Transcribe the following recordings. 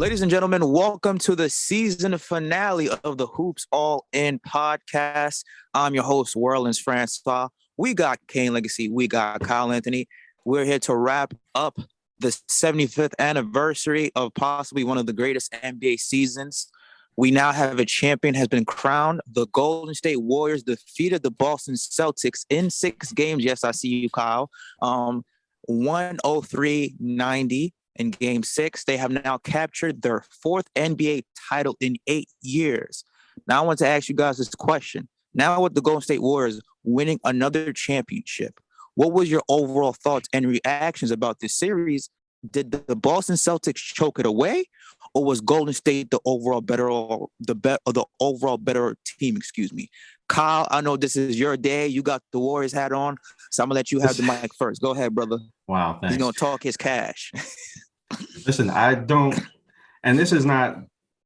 Ladies and gentlemen, welcome to the season finale of the Hoops All In podcast. I'm your host, Worland's Francois. We got Kane Legacy. We got Kyle Anthony. We're here to wrap up the 75th anniversary of possibly one of the greatest NBA seasons. We now have a champion has been crowned. The Golden State Warriors defeated the Boston Celtics in 6 games. Yes, I see you, Kyle. 103-90 in Game 6. They have now captured their 4th NBA title in 8 years. Now I want to ask you guys this question. Now with the Golden State Warriors winning another championship, what was your overall thoughts and reactions about this series? Did the Boston Celtics choke it away, or was Golden State the overall better team? Excuse me, Kyle. I know this is your day. You got the Warriors hat on, so I'm gonna let you have the mic first. Go ahead, brother. Wow, thanks. He's gonna talk his cash. Listen, I don't, and this is not,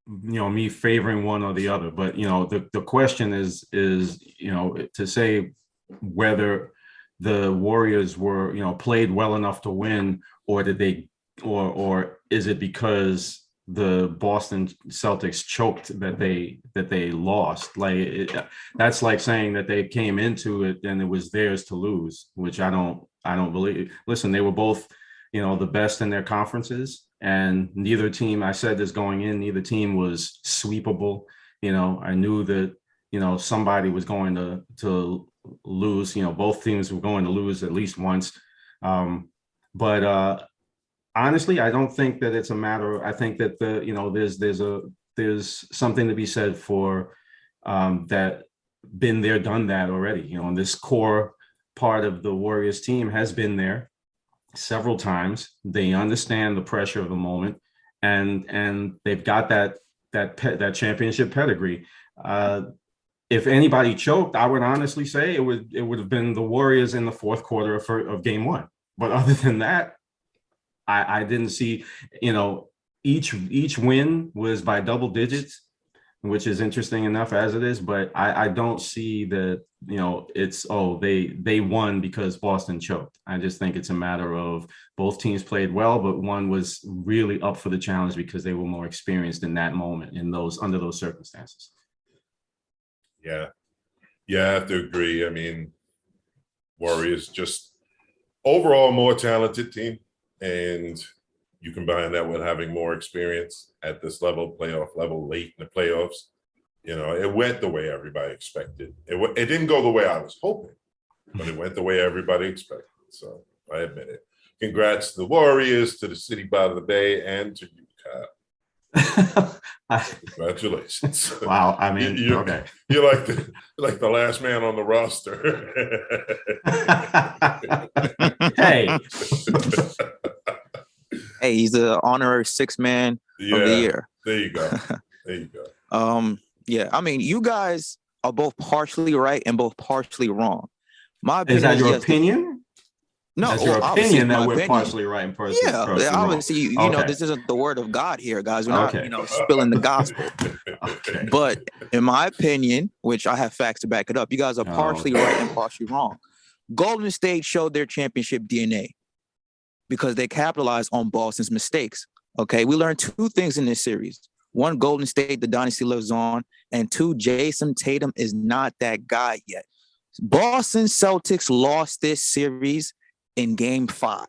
me favoring one or the other, but the question is to say whether the Warriors were played well enough to win, or did they, or is it because the Boston Celtics choked that they lost? That's like saying that they came into it and it was theirs to lose, which I don't believe. Listen, they were both the best in their conferences, and neither team, I said this going in, neither team was sweepable. I knew that somebody was going to lose. Both teams were going to lose at least once. But honestly, I don't think that it's a matter. I think that there's something to be said for that, been there, done that already. And this core part of the Warriors team has been there several times. They understand the pressure of the moment, and they've got that championship pedigree. If anybody choked, I would honestly say it would have been the Warriors in the fourth quarter of Game 1. But other than that, I didn't see. Each win was by double digits, which is interesting enough as it is. But I don't see that it's they won because Boston choked. I just think it's a matter of both teams played well, but one was really up for the challenge because they were more experienced in that moment, under those circumstances. Yeah, I have to agree. I mean, Warriors just overall more talented team, and you combine that with having more experience at this level, playoff level, late in the playoffs. It went the way everybody expected. It didn't go the way I was hoping, but it went the way everybody expected. So I admit it. Congrats to the Warriors, to the city by the bay, and to you, Kyle. Congratulations. Wow. I mean, okay. You're like the last man on the roster. Hey. Hey, he's the honorary 6th man of the year. There you go. Yeah, I mean, you guys are both partially right and both partially wrong. Is that your opinion? No, that's your opinion that we're partially right and partially wrong. Yeah, obviously, you know, this isn't the word of God here, guys. We're not, spilling the gospel. Okay. But in my opinion, which I have facts to back it up, you guys are partially right and partially wrong. Golden State showed their championship DNA because they capitalized on Boston's mistakes. Okay, we learned 2 things in this series. 1, Golden State, the dynasty lives on. And 2, Jason Tatum is not that guy yet. Boston Celtics lost this series in Game 5.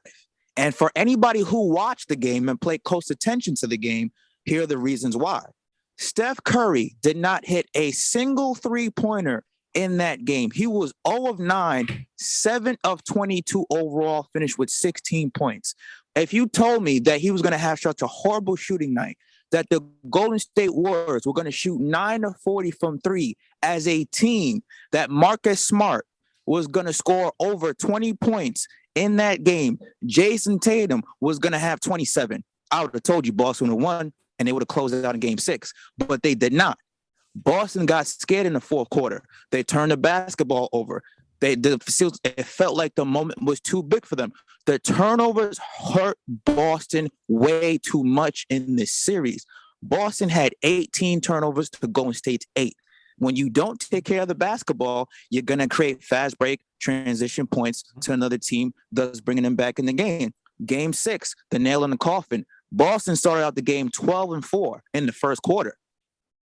And for anybody who watched the game and paid close attention to the game, here are the reasons why. Steph Curry did not hit a single 3-pointer in that game. He was 0 of 9, 7 of 22 overall, finished with 16 points. If you told me that he was going to have such a horrible shooting night, that the Golden State Warriors were going to shoot 9 of 40 from 3 as a team, that Marcus Smart was going to score over 20 points in that game, Jason Tatum was going to have 27. I would have told you Boston would have won and they would have closed it out in Game 6, but they did not. Boston got scared in the fourth quarter. They turned the basketball over. It felt like the moment was too big for them. The turnovers hurt Boston way too much in this series. Boston had 18 turnovers to Golden State's 8. When you don't take care of the basketball, you're going to create fast break transition points to another team, thus bringing them back in the game. Game 6, the nail in the coffin. Boston started out the game 12-4 in the first quarter.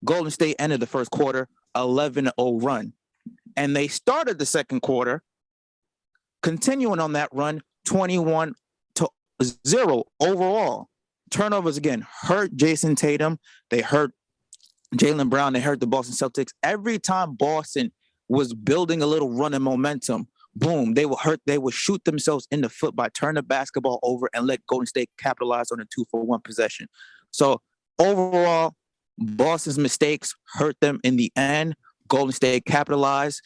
Golden State ended the first quarter 11-0 run. And they started the second quarter continuing on that run 21-0 overall. Turnovers again hurt Jason Tatum. They hurt Jaylen Brown. They hurt the Boston Celtics. Every time Boston was building a little run and momentum, boom, they would shoot themselves in the foot by turning the basketball over and let Golden State capitalize on a 2-for-1 possession. So overall, Boston's mistakes hurt them in the end. Golden State capitalized.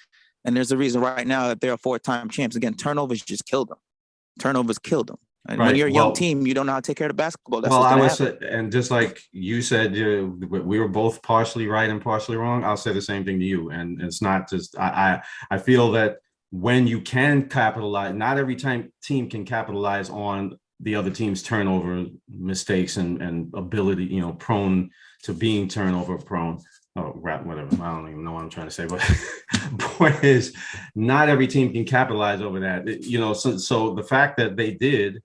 And there's a reason right now that they're 4-time champs. Again, turnovers just killed them. Turnovers killed them. And when you're a young team, you don't know how to take care of the basketball. That's and just like you said, we were both partially right and partially wrong. I'll say the same thing to you. And it's not just, I feel that when you can capitalize, not every team can capitalize on the other team's turnover mistakes and ability, prone to being turnover prone. Oh, whatever. I don't even know what I'm trying to say, but point is, not every team can capitalize over that. So the fact that they did,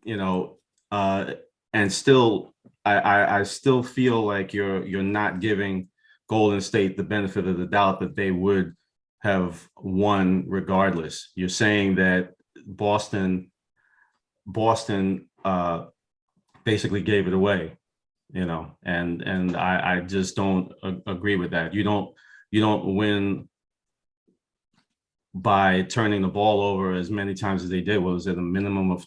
and still, I still feel like you're not giving Golden State the benefit of the doubt that they would have won regardless. You're saying that Boston basically gave it away. And I just don't agree with that. You don't win by turning the ball over as many times as they did. What was it, a minimum of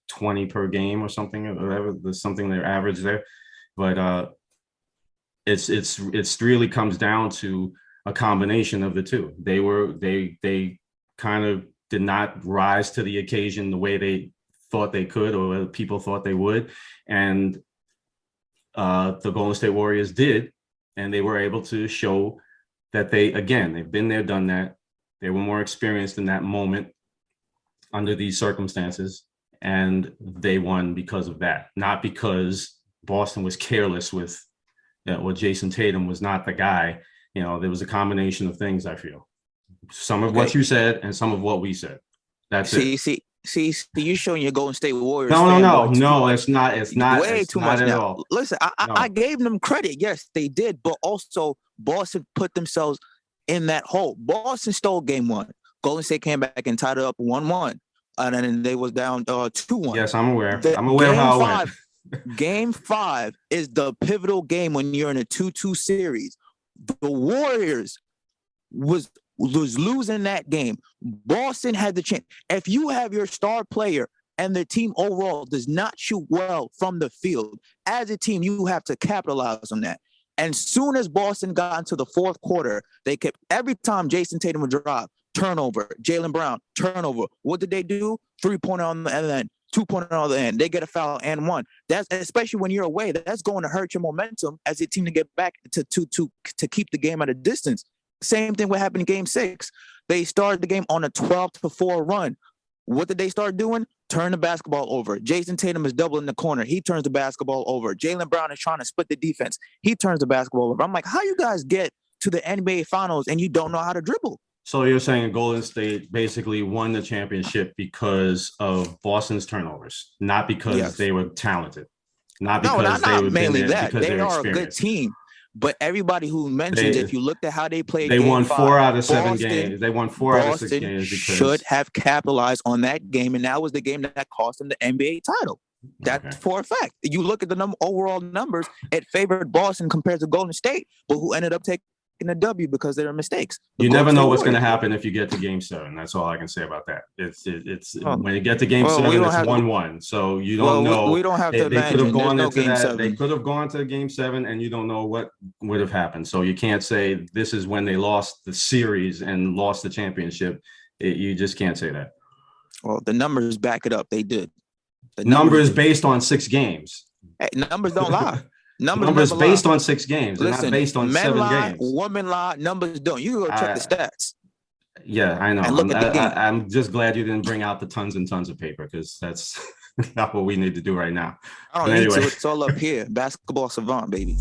20 per game or something, or whatever? There's something their average there, but it's really comes down to a combination of the two. They kind of did not rise to the occasion the way they thought they could, or people thought they would, and the Golden State Warriors did, and they were able to show that they've been there, done that. They were more experienced in that moment under these circumstances, and they won because of that, not because Boston was careless with, or Jason Tatum was not the guy. There was a combination of things, I feel. Some of what you said and some of what we said. That's it. See, you showing your Golden State Warriors. No, it's not. It's not. Way too much at now. All. Listen, I gave them credit. Yes, they did. But also, Boston put themselves in that hole. Boston stole game one. Golden State came back and tied it up 1-1. And then they was down 2-1. Yes, I'm aware. I'm aware how it went. Game 5 is the pivotal game when you're in a 2-2 series. The Warriors was losing that game. Boston had the chance. If you have your star player and the team overall does not shoot well from the field, as a team, you have to capitalize on that. And soon as Boston got into the fourth quarter, they kept, every time Jason Tatum would drive, turnover, Jaylen Brown, turnover. What did they do? 3-pointer on the end, 2-pointer on the end. They get a foul and one. That's, especially when you're away, that's going to hurt your momentum as a team to get back to keep the game at a distance. Same thing what happened in game 6. They started the game on a 12-4 run. What did they start doing? Turn the basketball over. Jason Tatum is double in the corner. He turns the basketball over. Jaylen Brown is trying to split the defense. He turns the basketball over. I'm like, how you guys get to the NBA Finals and you don't know how to dribble? So you're saying Golden State basically won the championship because of Boston's turnovers, not because they were talented, not because they were mainly that. They are a good team. But everybody who mentions, if you looked at how they played, they won 4 out of 7 games. They won 4 out of 6 games. Because should have capitalized on that game, and that was the game that cost them the NBA title. That's for a fact. You look at the overall numbers; it favored Boston compared to Golden State, but who ended up taking the W because of their mistakes. You never know what's going to happen if you get to Game 7. That's all I can say about that. It's when you get to Game 7, it's 1-1. So you don't know. We don't have to imagine. They could have gone into Game that. 7. They could have gone to Game 7, and you don't know what would have happened. So you can't say this is when they lost the series and lost the championship. You just can't say that. Well, the numbers back it up. They did. The numbers based on 6 games. Hey, numbers don't lie. Numbers based on 6 games. They're not based on 7 games. Women lie, numbers don't. You can go check the stats. Yeah, I know. I'm just glad you didn't bring out the tons and tons of paper, because that's not what we need to do right now. I don't need to. It's all up here. Basketball savant, baby.